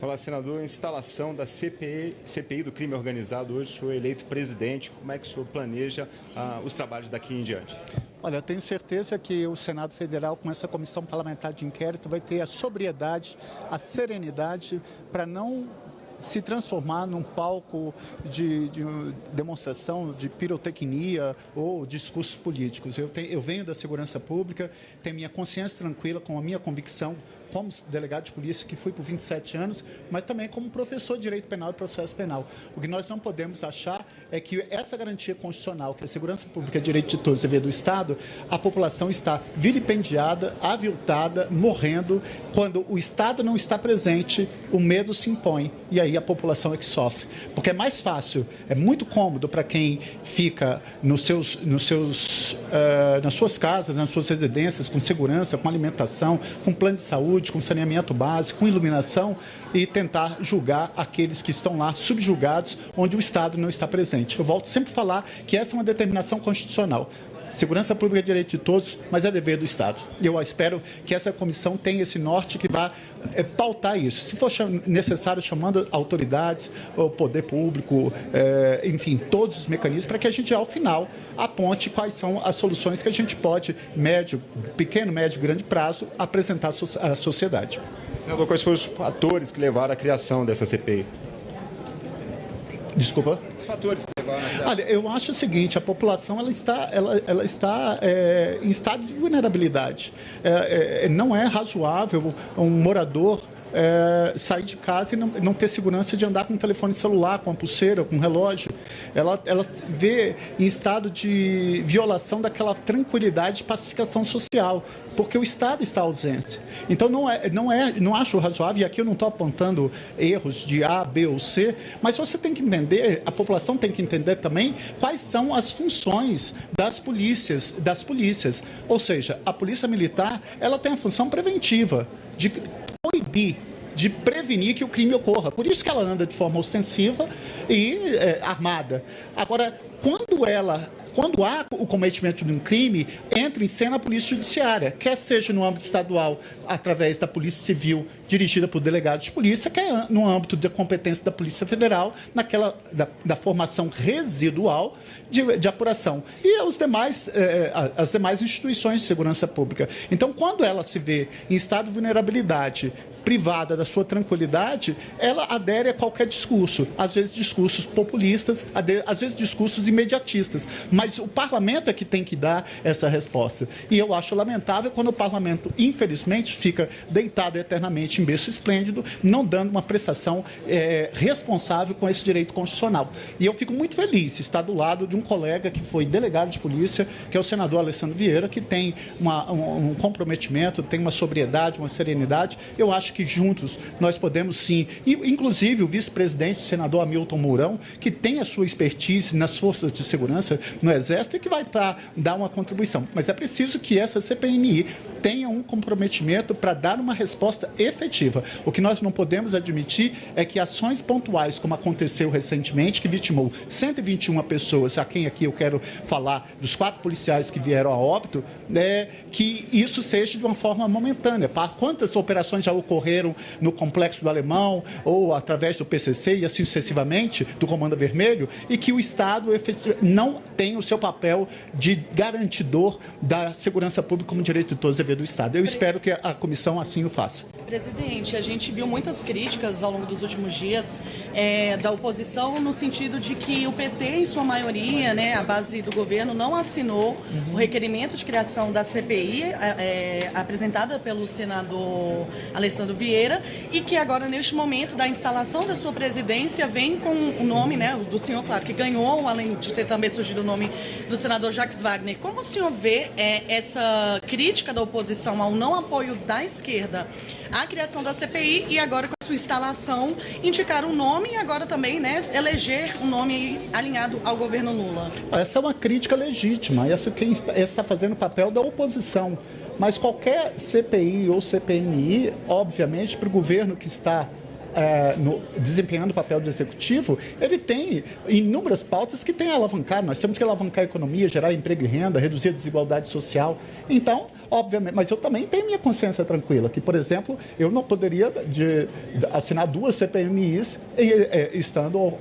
Fala, senador, instalação da CPI do crime organizado. Hoje o senhor é eleito presidente. Como é que o senhor planeja os trabalhos daqui em diante? Olha, eu tenho certeza que o Senado Federal, com essa comissão parlamentar de inquérito, vai ter a sobriedade, a serenidade para não se transformar num palco de demonstração de pirotecnia ou discursos políticos. Eu venho da segurança pública, tenho minha consciência tranquila com a minha convicção como delegado de polícia, que fui por 27 anos, mas também como professor de Direito Penal e Processo Penal. O que nós não podemos achar é que essa garantia constitucional, que a segurança pública é direito de todos, dever do Estado, a população está vilipendiada, aviltada, morrendo. Quando o Estado não está presente, o medo se impõe e aí a população é que sofre. Porque é mais fácil, é muito cômodo para quem fica nas suas casas, nas suas residências, com segurança, com alimentação, com plano de saúde, com saneamento básico, com iluminação e tentar julgar aqueles que estão lá subjugados, onde o Estado não está presente. Eu volto sempre a falar que essa é uma determinação constitucional. Segurança pública é direito de todos, mas é dever do Estado. E eu espero que essa comissão tenha esse norte que vá pautar isso. Se for necessário, chamando autoridades, o poder público, enfim, todos os mecanismos, para que a gente, ao final, aponte quais são as soluções que a gente pode, pequeno, médio, grande prazo, apresentar à sociedade. Senador, quais foram os fatores que levaram à criação dessa CPI? Desculpa? Os fatores que levaram à criação. Olha, eu acho o seguinte, a população ela está em estado de vulnerabilidade. Não é razoável um morador sair de casa e não ter segurança de andar com um telefone celular, com uma pulseira, com um relógio. Ela vê em estado de violação daquela tranquilidade e pacificação social, porque o Estado está ausente. Então, não acho razoável, e aqui eu não estou apontando erros de A, B ou C, mas você tem que entender, a população tem que entender também quais são as funções das polícias. Ou seja, a polícia militar ela tem a função preventiva, de proibir, de prevenir que o crime ocorra. Por isso que ela anda de forma ostensiva e armada. Agora, quando há o cometimento de um crime, entra em cena a Polícia Judiciária, quer seja no âmbito estadual, através da Polícia Civil, dirigida por delegados de polícia, quer no âmbito da competência da Polícia Federal, da formação residual de apuração. E as demais instituições de segurança pública. Então, quando ela se vê em estado de vulnerabilidade, privada da sua tranquilidade, ela adere a qualquer discurso, às vezes discursos populistas, às vezes discursos imediatistas, mas o parlamento é que tem que dar essa resposta. E eu acho lamentável quando o parlamento, infelizmente, fica deitado eternamente em berço esplêndido, não dando uma prestação responsável com esse direito constitucional. E eu fico muito feliz de estar do lado de um colega que foi delegado de polícia, que é o senador Alessandro Vieira, que tem um comprometimento, tem uma sobriedade, uma serenidade. Eu acho que juntos nós podemos sim, e inclusive o vice-presidente, o senador Hamilton Mourão, que tem a sua expertise nas forças de segurança, no Exército, e que vai dar uma contribuição. Mas é preciso que essa CPMI tenha um comprometimento para dar uma resposta efetiva. O que nós não podemos admitir é que ações pontuais, como aconteceu recentemente, que vitimou 121 pessoas, a quem aqui eu quero falar dos 4 policiais que vieram a óbito, que isso seja de uma forma momentânea. Quantas operações já ocorreram no Complexo do Alemão ou através do PCC e assim sucessivamente, do Comando Vermelho, e que o Estado não tem o seu papel de garantidor da segurança pública como direito de todos, dever do Estado. Eu espero que a comissão assim o faça. Presidente, a gente viu muitas críticas ao longo dos últimos dias da oposição no sentido de que o PT, em sua maioria, a base do governo, não assinou o requerimento de criação da CPI apresentada pelo senador Alessandro Vieira e que agora, neste momento da instalação da sua presidência, vem com o nome do senhor, claro, que ganhou, além de ter também surgido o nome do senador Jacques Wagner. Como o senhor vê essa crítica da oposição ao não apoio da esquerda à criação da CPI e agora com a sua instalação indicar um nome e agora também eleger um nome alinhado ao governo Lula? Essa é uma crítica legítima, quem está fazendo o papel da oposição. Mas qualquer CPI ou CPMI, obviamente, para o governo que está desempenhando o papel do executivo, ele tem inúmeras pautas que tem a alavancar. Nós temos que alavancar a economia, gerar emprego e renda, reduzir a desigualdade social. Então, Obviamente, mas eu também tenho minha consciência tranquila, que, por exemplo, eu não poderia assinar 2 CPMIs estando,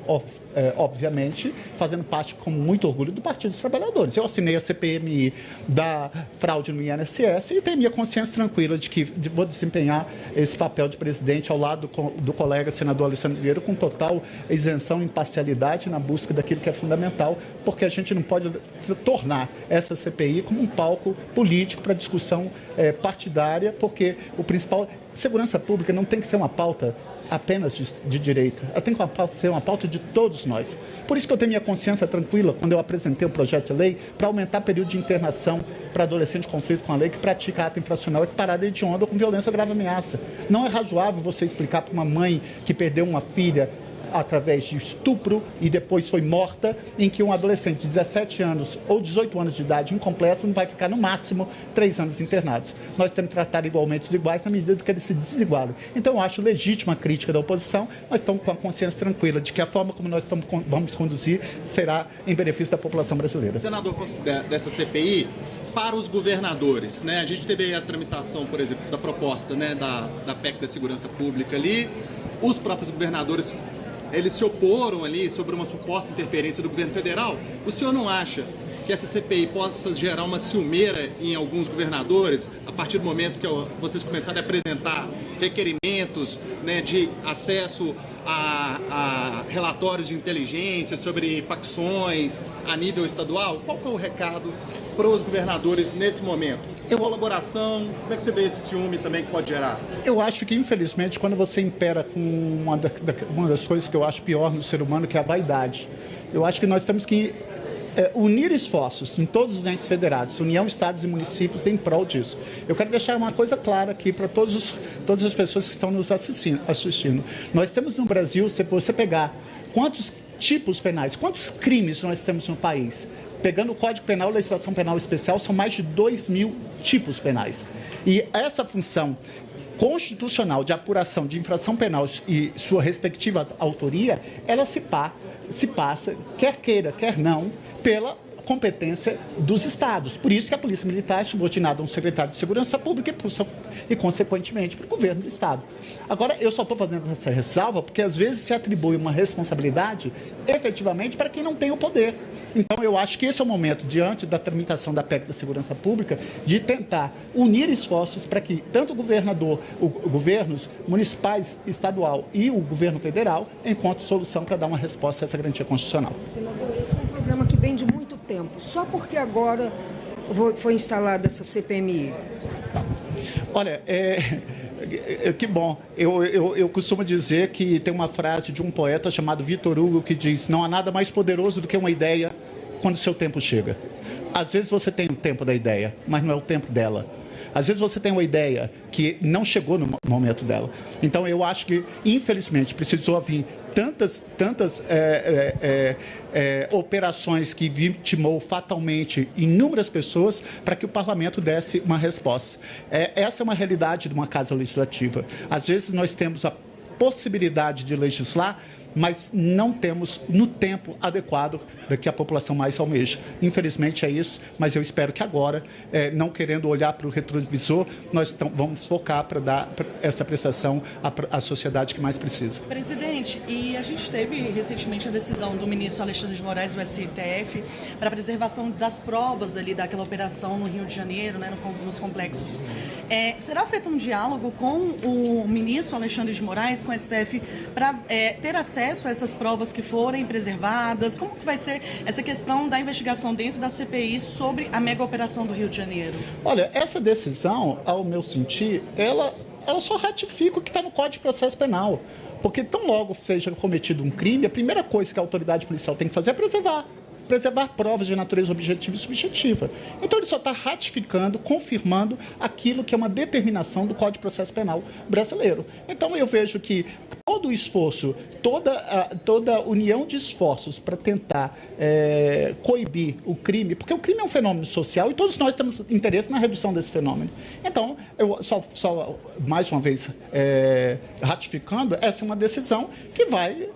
obviamente, fazendo parte, com muito orgulho, do Partido dos Trabalhadores. Eu assinei a CPMI da fraude no INSS e tenho minha consciência tranquila de que vou desempenhar esse papel de presidente ao lado do colega senador Alessandro Vieira com total isenção e imparcialidade na busca daquilo que é fundamental, porque a gente não pode tornar essa CPI como um palco político para discussão partidária, porque o principal... Segurança pública não tem que ser uma pauta apenas de direita, ela tem que ser uma pauta de todos nós. Por isso que eu tenho minha consciência tranquila quando eu apresentei o projeto de lei para aumentar o período de internação para adolescente em conflito com a lei que pratica ato infracional equiparado a hediondo ou com violência ou grave ameaça. Não é razoável você explicar para uma mãe que perdeu uma filha através de estupro e depois foi morta, em que um adolescente de 17 anos ou 18 anos de idade incompleto não vai ficar no máximo 3 anos internados. Nós temos que tratar igualmente os iguais na medida que eles se desigualam. Então eu acho legítima a crítica da oposição, mas estamos com a consciência tranquila de que a forma como nós vamos conduzir será em benefício da população brasileira. Senador, dessa CPI, para os governadores, né? A gente teve a tramitação, por exemplo, da proposta, né, da PEC da segurança pública ali, os próprios governadores eles se oporam ali sobre uma suposta interferência do governo federal. O senhor não acha que essa CPI possa gerar uma ciumeira em alguns governadores a partir do momento que vocês começarem a apresentar requerimentos, né, de acesso a relatórios de inteligência sobre facções a nível estadual? Qual que é o recado para os governadores nesse momento? Colaboração, como é que você vê esse ciúme também que pode gerar? Eu acho que, infelizmente, quando você impera com uma das coisas que eu acho pior no ser humano, que é a vaidade, eu acho que nós temos que unir esforços em todos os entes federados, União, Estados e municípios, em prol disso. Eu quero deixar uma coisa clara aqui para todas as pessoas que estão nos assistindo. Nós temos no Brasil, se você pegar quantos tipos penais, quantos crimes nós temos no país, pegando o Código Penal e Legislação Penal Especial, são mais de 2.000 tipos penais. E essa função constitucional de apuração de infração penal e sua respectiva autoria, ela se passa, quer queira, quer não, pela competência dos estados. Por isso que a Polícia Militar é subordinada a um secretário de Segurança Pública e consequentemente, para o governo do estado. Agora, eu só estou fazendo essa ressalva porque, às vezes, se atribui uma responsabilidade, efetivamente, para quem não tem o poder. Então, eu acho que esse é o momento, diante da tramitação da PEC da Segurança Pública, de tentar unir esforços para que tanto o governador, governos municipais, estadual e o governo federal encontrem solução para dar uma resposta a essa garantia constitucional. Senador, esse é um problema que vem de muito tempo. Só porque agora foi instalada essa CPMI? Olha, que bom. Eu costumo dizer que tem uma frase de um poeta chamado Victor Hugo que diz: não há nada mais poderoso do que uma ideia quando o seu tempo chega. Às vezes você tem o tempo da ideia, mas não é o tempo dela. Às vezes você tem uma ideia que não chegou no momento dela. Então, eu acho que, infelizmente, precisou vir tantas operações que vitimou fatalmente inúmeras pessoas para que o parlamento desse uma resposta. Essa é uma realidade de uma casa legislativa. Às vezes nós temos a possibilidade de legislar, mas não temos no tempo adequado que a população mais almeja. Infelizmente é isso, mas eu espero que agora, não querendo olhar para o retrovisor, nós vamos focar para dar essa prestação à sociedade que mais precisa. Presidente, e a gente teve recentemente a decisão do ministro Alexandre de Moraes, do STF, para a preservação das provas ali daquela operação no Rio de Janeiro, né, nos complexos. Será feito um diálogo com o ministro Alexandre de Moraes, com o STF, para ter acesso a essas provas que forem preservadas? Como que vai ser essa questão da investigação dentro da CPI sobre a mega operação do Rio de Janeiro? Olha, essa decisão, ao meu sentir, ela só ratifica o que está no Código de Processo Penal. Porque tão logo seja cometido um crime, a primeira coisa que a autoridade policial tem que fazer é preservar provas de natureza objetiva e subjetiva. Então, ele só está ratificando, confirmando aquilo que é uma determinação do Código de Processo Penal brasileiro. Então, eu vejo que todo o esforço, toda união de esforços para tentar coibir o crime, porque o crime é um fenômeno social e todos nós temos interesse na redução desse fenômeno. Então, eu só mais uma vez, ratificando, essa é uma decisão que vai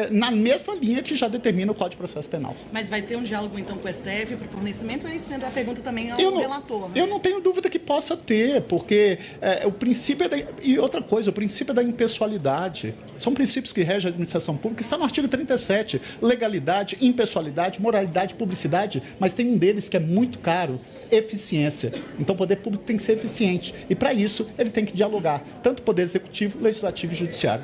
na mesma linha que já determina o Código de Processo Penal. Mas vai ter um diálogo então com o STF para o fornecimento? É estendo a pergunta também ao relator. Né? Eu não tenho dúvida que possa ter, porque o princípio e outra coisa, o princípio é da impessoalidade. São princípios que regem a administração pública, está no artigo 37, legalidade, impessoalidade, moralidade, publicidade, mas tem um deles que é muito caro, eficiência. Então o poder público tem que ser eficiente. E para isso ele tem que dialogar, tanto o poder executivo, legislativo e judiciário.